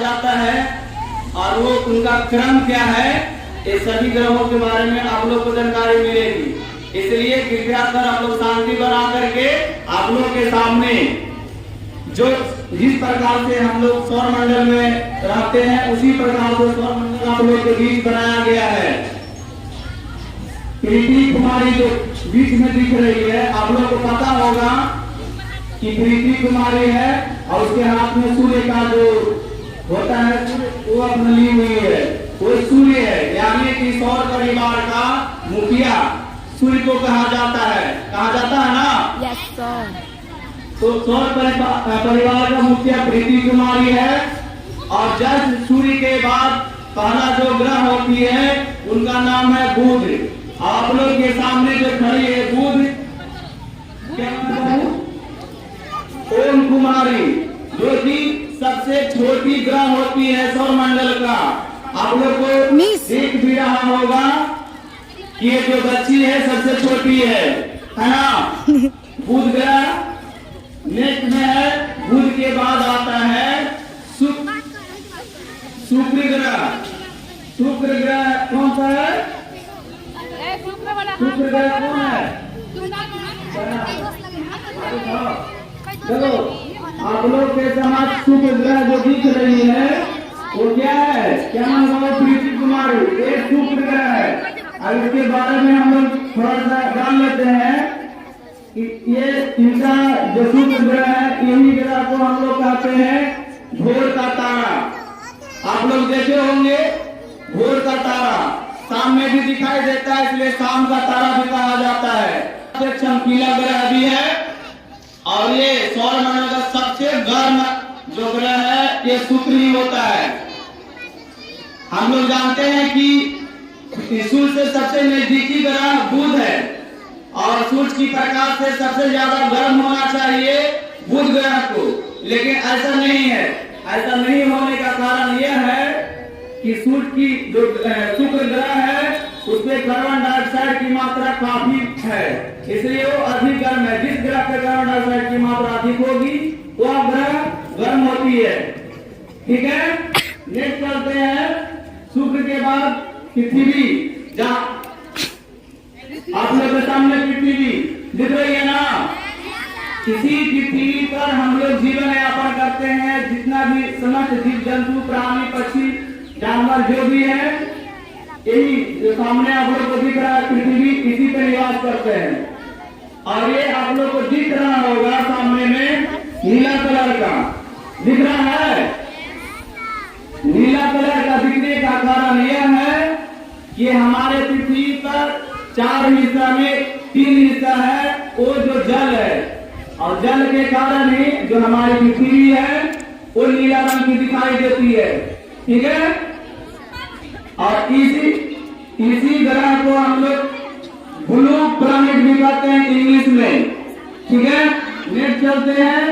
जाता है और वो उनका क्रम क्या है, ये सभी ग्रहों के बारे में आप लोग को जानकारी मिलेगी। इसलिए कृपया कर आप लोग शांति बना करके आप लोग के सामने जो जिस प्रकार से हम लोग सौर मंडल में रहते हैं उसी प्रकार से सौर मंडल आप लोग के बीच बनाया गया है। पृथ्वी कुमारी जो बीच में दिख रही है, आप लोग को पता होगा कि पृथ्वी कुमारी है और उसके हाथ में सूर्य का जो होता है वो अपने ली हुई है, वो सूर्य है। यानी कि सौर परिवार का मुखिया सूर्य को कहा जाता है ना। Yes sir. तो सौर परिवार का मुखिया पृथ्वी कुमारी है और जस्ट सूर्य के बाद पहला जो ग्रह होती है उनका नाम है बुध। आप लोग के सामने जो खड़ी है बुध, क्या ओम कुमारी, जो कि सबसे छोटी ग्रह होती है सौर मंडल का। आप लोग को देख भी रहा होगा कि ये जो बच्ची है सबसे छोटी है ना। बुध ग्रह नेक्स्ट में है, बुध के बाद आता है शुक्र ग्रह। शुक्र ग्रह कौन सा है? शुक्र ग्रह कौन है? चलो आप लोग के समाज शुक्र ग्रह जो दिख रही है वो क्या है? क्या नाम है? पृथ्वी कुमारी एक शुक्र ग्रह है। अब इसके बारे में हम लोग थोड़ा सा जान लेते हैं कि ये इनका जो शुक्र ग्रह है, यही ग्रह को हम लोग कहते हैं भोर का तारा। आप लोग देखे होंगे भोर का तारा शाम में भी दिखाई देता है, इसलिए शाम का तारा भी कहा जाता है। सबसे चमकीला ग्रह भी है और ये सौर मंडल का सबसे गर्म जो ग्रह है ये शुक्र ही होता है। हम लोग जानते हैं कि सूर्य से सबसे नजदीकी ग्रह बुध है और सूर्य की प्रकाश से सबसे ज्यादा गर्म होना चाहिए बुध ग्रह को, लेकिन ऐसा नहीं है। ऐसा नहीं होने का कारण यह है कि सूर्य की जो शुक्र ग्रह है उसमें कार्बन डाइऑक्साइड की मात्रा काफी है, इसलिए वो अधिक गर्म है। जिस ग्रह पे कार्बन डाइऑक्साइड की मात्रा अधिक होगी वह ग्रह गर्म होती है। ठीक है, नेक्स्ट चलते हैं। शुक्र के बाद पृथ्वी, जहाँ आप लोग के सामने पृथ्वी दिख रही है ना, इसी पृथ्वी पर हम लोग जीवन यापन करते हैं। जितना भी समस्त जीव जंतु प्राणी पक्षी जानवर जो भी है, यही जो सामने आप लोग को दिख रहा है पृथ्वी, इसी पर निवास करते हैं। और ये आप लोग को दिख रहा होगा सामने में नीला कलर का दिख रहा है। नीला कलर का दिखने का कारण यह है कि हमारे पृथ्वी पर 4 हिस्सा में 3 हिस्सा है वो जो जल है, और जल के कारण ही जो हमारी पृथ्वी है वो नीला रंग की दिखाई देती है। ठीक है, और इसी ग्रह को हम लोग ब्लू प्लैनेट भी कहते हैं इंग्लिश में। ठीक है, नेक्स्ट चलते हैं।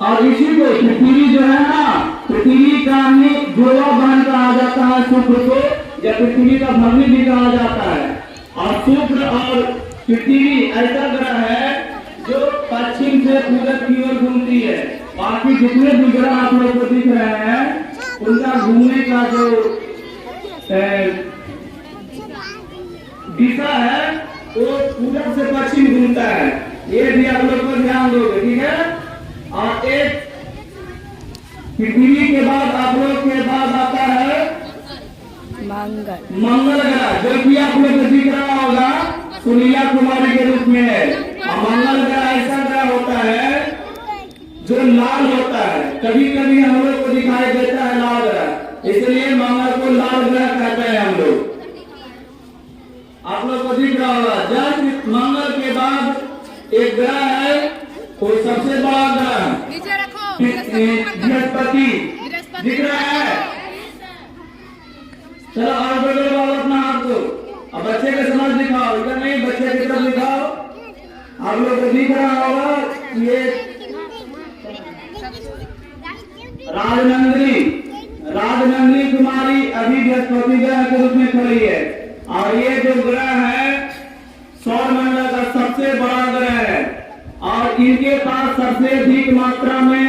और इसी को पृथ्वी जो है ना, पृथ्वी का ही गोवा बहन कहा जाता है शुक्र को, या पृथ्वी का भरनी भी कहा जाता है। और शुक्र और पृथ्वी ऐसा ग्रह है जो पश्चिम से पूरब की ओर घूमती है। बाकी जितने भी ग्रह आप लोग को दिख रहे हैं उनका घूमने का जो दिशा है वो पूरब से पश्चिम घूमता है। ये भी आप लोग को ध्यान दोगे। ठीक है, और एक पृथ्वी के बाद आप लोग के बाद आता है मंगल ग्रह, जो कि आप लोग को दिख रहा होगा सुनीला कुमारी के रूप में है। और मंगल ग्रह ऐसा ग्रह होता है जो लाल होता है। कभी कभी हम लोग को दिखाई देता है लाल ग्रह, इसलिए मंगल को लाल ग्रह कहते हैं हम लोग। आप लोग को दिख रहा होगा जब मंगल के बाद एक ग्रह है वो सबसे बड़ा ग्रह बृहस्पति दिख रहा है। चलो और बगल वाला अपना हाथ दो, अब बच्चे के समझ दिखाओ, इधर नहीं बच्चे की तरफ दिखाओ। आप लोग को दिख रहा होगा ये राजनंदिनी कुमारी अभी बृहस्पति ग्रह के रूप में खड़ी है। और ये जो ग्रह है सौर मंडल का सबसे बड़ा ग्रह है और इनके पास सबसे अधिक मात्रा में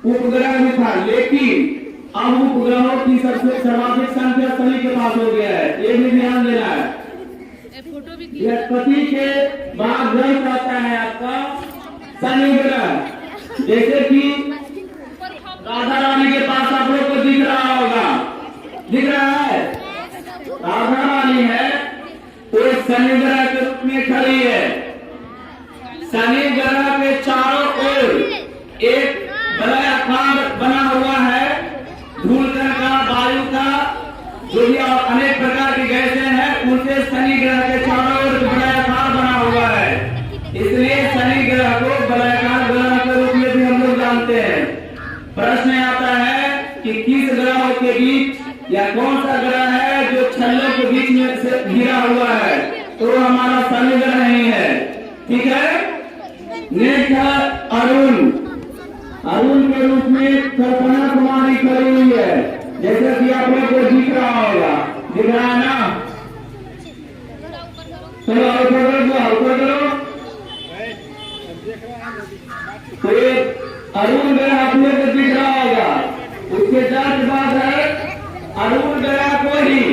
उपग्रह भी था, लेकिन अब उपग्रहों की सबसे सर्वाधिक संख्या शनि के पास हो गया है, ये भी ध्यान देना है। बृहस्पति के बाद ग्रह आता है आपका शनि ग्रह। जैसे कि राधा रानी के पास आप लोग को दिख रहा होगा, दिख रहा है, राधा रानी है वो शनि ग्रह के रूप में खड़ी है। शनि ग्रह के चारों ओर एक वलयाकार बना हुआ है, धूल कण का, वायु का, जो भी और अनेक प्रकार की गैसें हैं, उनसे शनि ग्रह के चारों ओर वलयाकार बना हुआ है। इसलिए शनि ग्रह को वलयाकार ग्रह के रूप में भी हम लोग जानते हैं। प्रश्न आता है कि किस ग्रहों के बीच या कौन सा ग्रह है जो छल्लों के बीच में से घिरा हुआ है, तो हमारा शनि ग्रह नहीं है। ठीक है। नेक्स्ट है अरुण। अरुण के रूप में कल्पना कुमारी खड़ी हुई है, जैसे कि आप लोग को दिख रहा होगा, दिख रहा है ना? चलो ऊपर करो। तो ये अरुण ग्रह आप लोग को दिख रहा होगा। उसके जस्ट बाद है अरुण ग्रह को ही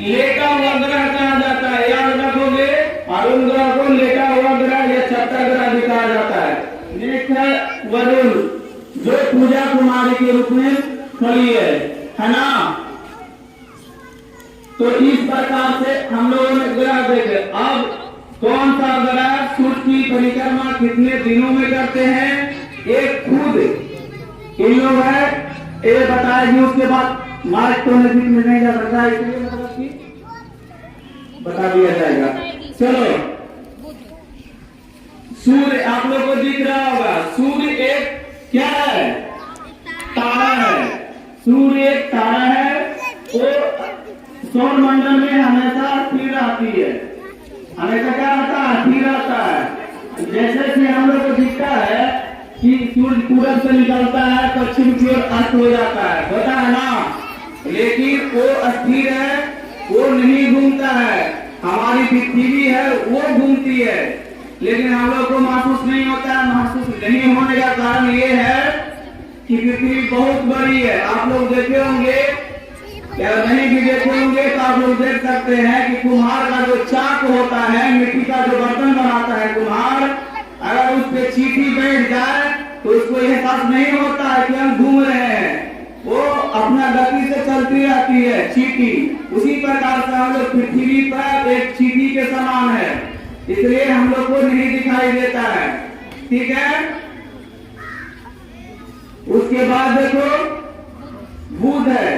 लेटा हुआ ग्रह कहा जाता है, याद रखोगे। अरुण ग्रह को लेटा हुआ ग्रह या छठा ग्रह भी कहा जाता है। नेक्स्ट है वरुण, जो पूजा कुमारी के रूप में खड़ी है ना? तो इस प्रकार से हम लोगों ने ग्रह देखे। अब कौन सा ग्रह सूर्य की परिक्रमा कितने दिनों में करते हैं, एक खुद इन लोग है ये बताएगी। उसके बाद मार्च तो नजदीक में नहीं जा सकता, इसलिए मतलब कि बता दिया जाएगा। चलो, सूर्य आप लोग को दिख रहा होगा। सूर्य एक क्या है, तारा है। सूर्य एक तारा है, वो सौर मंडल में हमेशा स्थिर रहती है। हमेशा क्या रहता है, स्थिर रहता है। जैसे कि हम लोग को दिखता है कि सूर्य पूरब से निकलता है, पश्चिम की ओर अस्त हो जाता है, होता है ना? लेकिन वो स्थिर है, वो नहीं घूमता है। हमारी पृथ्वी है वो घूमती है, लेकिन हम लोग को महसूस नहीं होता है। महसूस नहीं होने का कारण ये है कि पृथ्वी बहुत बड़ी है। आप लोग देखे होंगे या नहीं भी देखे होंगे तो आप लोग देख सकते हैं कि कुम्हार का जो चाक होता है, मिट्टी का जो बर्तन बनाता है कुम्हार, अगर उस पर चींटी बैठ जाए तो उसको एहसास नहीं होता है कि हम घूम रहे हैं। वो अपना गति से चलती रहती है चींटी। उसी प्रकार से हम लोग पृथ्वी पर एक चींटी के समान है, इसलिए हम लोग को नहीं दिखाई देता है। ठीक है। उसके बाद देखो बुध है।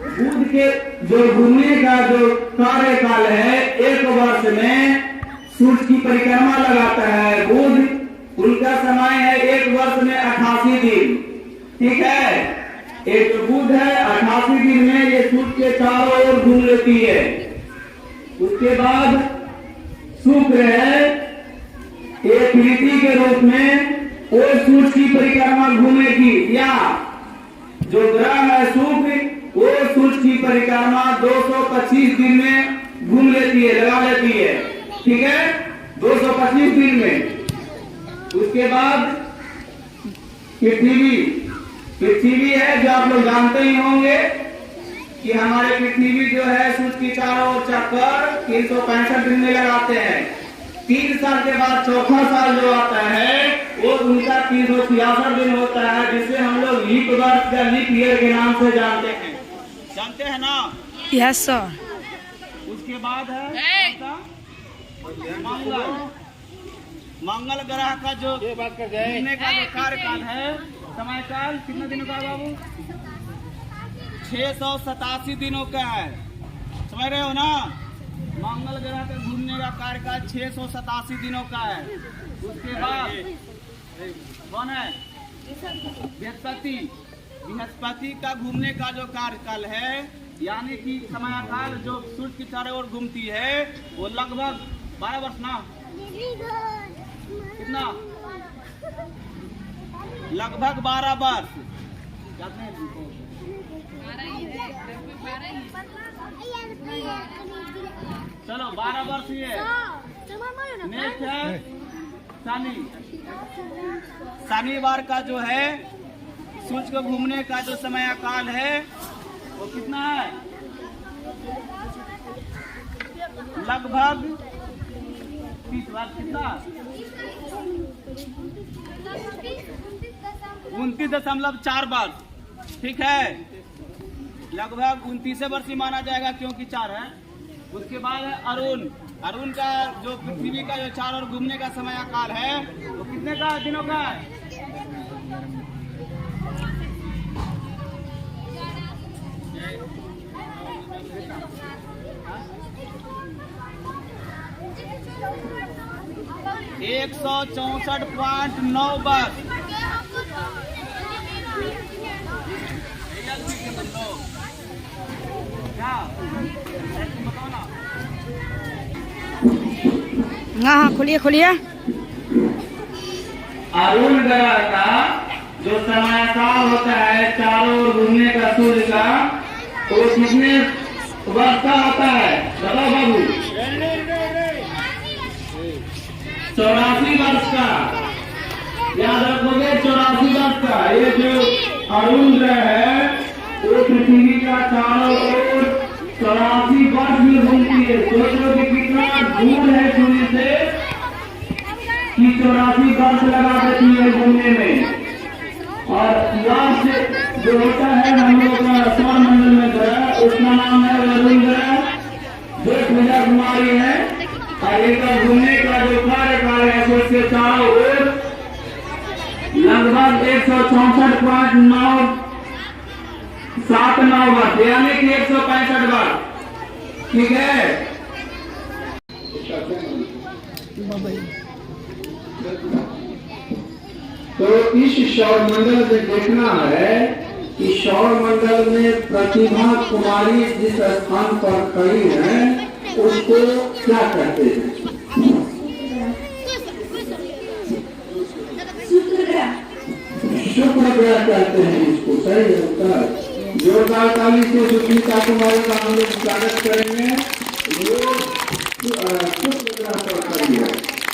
बुध के जो घूमने का जो कार्यकाल है, एक वर्ष में सूर्य की परिक्रमा लगाता है बुध। उनका समय है एक वर्ष में 88 दिन। ठीक है। एक जो बुध है 88 दिन में ये सूर्य के चारों ओर घूम लेती है। उसके बाद शुक्र है, एक पृथ्वी के रूप में वो सूर्य की परिक्रमा घूमेगी, या जो ग्रह है शुक्र वो सूर्य की परिक्रमा 225 दिन में घूम लेती है, लगा लेती है। ठीक है, 225 दिन में। उसके बाद पृथ्वी है, जो आप लोग जानते ही होंगे कि हमारे पृथ्वी जो है सूर्य की चारों ओर चक्कर 365 दिन में लगाते हैं। 3 साल के बाद चौथा साल जो आता है वो उनका 366 दिन होता है, जिसे हम लोग लीप वर्ष या लीप ईयर के नाम से जानते हैं ना? Yes sir. उसके बाद है मंगल ग्रह का जो घूमने का जो कार्यकाल है, समय काल कितने दिनों का बाबू? 687 दिनों का है। समझ रहे हो ना? मंगल ग्रह का घूमने का कार्यकाल 687 दिनों का है। उसके बाद कौन है? बृहस्पति का घूमने का जो कार्यकाल है, यानी कि समयकाल जो सूर्य की चारों ओर घूमती है, वो लगभग 12 वर्ष ना, कितना? लगभग 12 वर्ष। चलो 12 वर्ष ही है। नेक्स्ट है शनिवार का जो है सूर्य को घूमने का जो समय काल है वो कितना है? लगभग 30 बार कितना? 29.4 बार। ठीक है, लगभग 29 वर्ष ही माना जाएगा क्योंकि 4 है। उसके बाद है अरुण। अरुण का जो पृथ्वी का जो 4 और घूमने का समय काल है वो कितने का दिनों का है? एक 164.9 बार। हाँ, खोलिए खोलिए। अरुण ग्रह का जो समय काल होता है चारों ओर घूमने का सूर्य का, वो कितने वर्ष का होता है? बताओ बाबू। 84 वर्ष का। याद रखोगे, 84 वर्ष का। ये जो अरुण ग्रह है वो पृथ्वी का चारों ओर 84 वर्ष में घूमती है। सोचो कि कितना दूर है सूर्य से कि 84 वर्ष लगा देती है घूमने में। और लास्ट जो होता है हम लोग का सौर मंडल में ग्रह, उसका नाम है अरुण ग्रह, जो पूजा कुमारी है। और इनका घूमने का जो कार्यकाल है उसके चारों ओर लगभग 164.979 बार, यानी कि 165 बार। ठीक है, तो इस सौर मंडल में देखना है कि सौर मंडल में प्रतिभा कुमारी जिस स्थान पर खड़ी है उसको क्या कहते हैं? शुक्र ग्रह कहते हैं इसको। सही उत्तर। जोरदार ताली से सुष्मिता कुमारी का हम लोग स्वागत करेंगे। वो शुक्र ग्रह पर खड़ी है,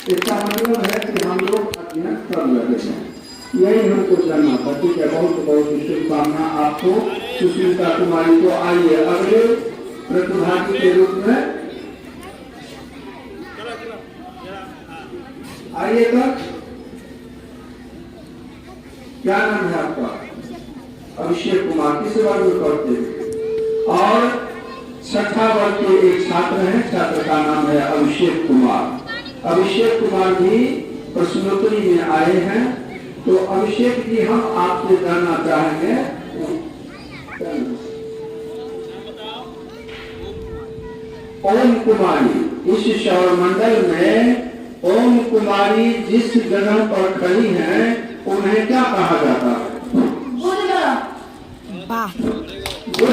इसका मतलब है कि हम लोग अध्ययन कर रहे हैं। यही हमको जानना था। ठीक है, बहुत बहुत शुभकामना आपको सुष्मिता कुमारी को। आइए अगले प्रतिभागी के रूप में आइएगा। क्या नाम है आपका? अभिषेक कुमार। किस वर्ग में पढ़ते हैं? और 6ठा वर्ग के एक छात्र हैं, छात्र का नाम है अभिषेक कुमार। अभिषेक कुमार भी प्रश्नोत्तरी में आए हैं। तो अभिषेक जी, हम आपसे जानना चाहेंगे, ओम कुमारी, इस सौर मंडल में ओम कुमारी जिस जगह पर खड़ी हैं उन्हें क्या कहा जाता है? बुध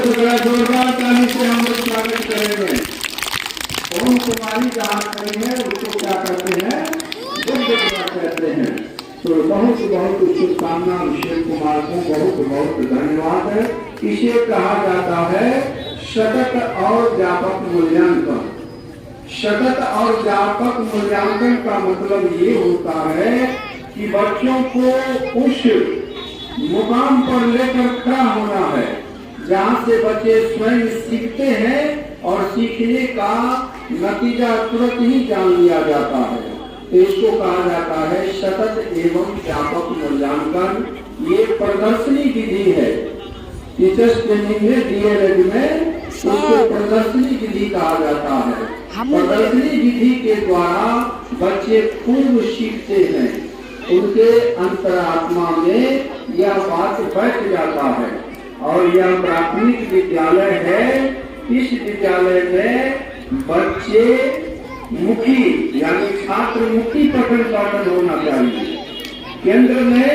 ग्रह। जोरदार ताली से हम लोग स्वागत करेंगे। ओम कुमारी जहाँ खड़ी है उसको क्या कहते हैं? बुध ग्रह कहते हैं। तो बहुत बहुत शुभकामना अभिषेक कुमार को, बहुत बहुत धन्यवाद है। इसे कहा जाता है सतत और व्यापक मूल्यांकन। सतत और व्यापक मूल्यांकन का मतलब ये होता है कि बच्चों को उस मुकाम पर लेकर खड़ा होना है जहाँ से बच्चे स्वयं सीखते हैं और सीखने का नतीजा तुरंत ही जान लिया जाता है। तो इसको कहा जाता है सतत एवं व्यापक मूल्यांकन। ये प्रदर्शनी विधि है। टीचर्स ट्रेनिंग में DLED में उसको प्रदर्शनी विधि कहा जाता है। प्रदर्शनी विधि के द्वारा बच्चे खूब सीखते हैं, उनके अंतरात्मा में यह बात बैठ जाता है। और यह प्राथमिक विद्यालय है। इस विद्यालय में बच्चे मुखी यानी छात्र मुखी पठन पाठन होना चाहिए। केंद्र में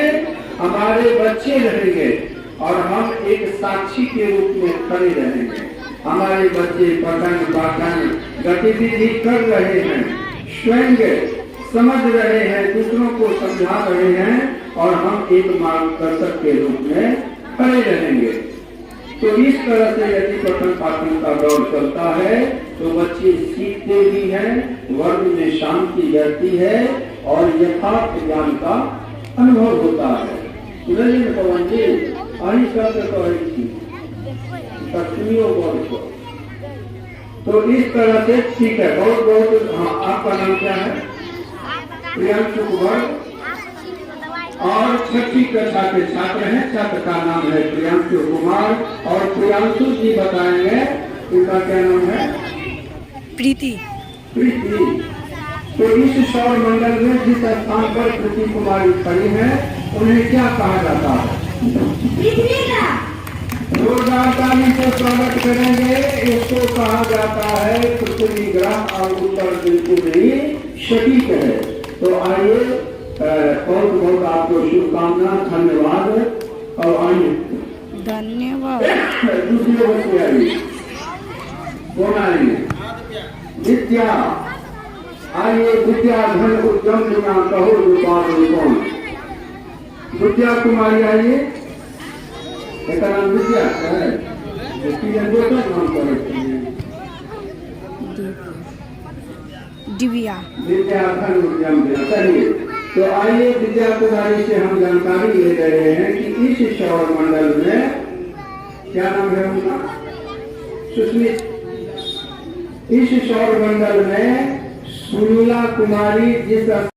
हमारे बच्चे रहेंगे और हम एक साक्षी के रूप में खड़े रहेंगे। हमारे बच्चे पठन पाठन गतिविधि कर रहे हैं, स्वयं समझ रहे हैं, दूसरों को समझा रहे हैं और हम एक मार्गदर्शक के रूप में खड़े रहेंगे। तो इस तरह से यदि पठन पाठन का दौर चलता है तो बच्चे सीखते भी हैं, वर्ग में शांति रहती है और यथार्थ ज्ञान का अनुभव होता है। पवन जी अही शब्द कहै छी तस्मियों वर्ष। तो इस तरह से ठीक है, बहुत बहुत। हाँ, आपका नाम क्या है? प्रियांशु कुमार। और छठी कक्षा के छात्र हैं, छात्र का नाम है प्रियांशु कुमार। और प्रियांशु जी बताएंगे उनका क्या नाम है? प्रीति। प्रीति। तो इस सौर मंडल में जिस स्थान पर प्रीति कुमारी खड़ी है उन्हें क्या कहा जाता है? जोरदार ताली से स्वागत करेंगे। इसको कहा जाता है पृथ्वी ग्रह और उत्तर बिल्कुल ही सटीक है। तो आइए, बहुत बहुत आपको शुभकामना, धन्यवाद। और आइए धन्यवाद। दूसरे बच्चे आइए, कौन आइए? विद्या। आइए विद्या धन उद्यम बिना कहो रूपान कौन? विद्या कुमारी आइए। एक नाम विद्या है, नाम करे दिव्या। विद्या धन उद्यम बिना। चलिए, तो आइए विद्या कुमारी से हम जानकारी ले रहे हैं कि इस सौर मंडल में क्या नाम है उनका? सुस्मित। इस सौर मंडल में सुनीला कुमारी जिस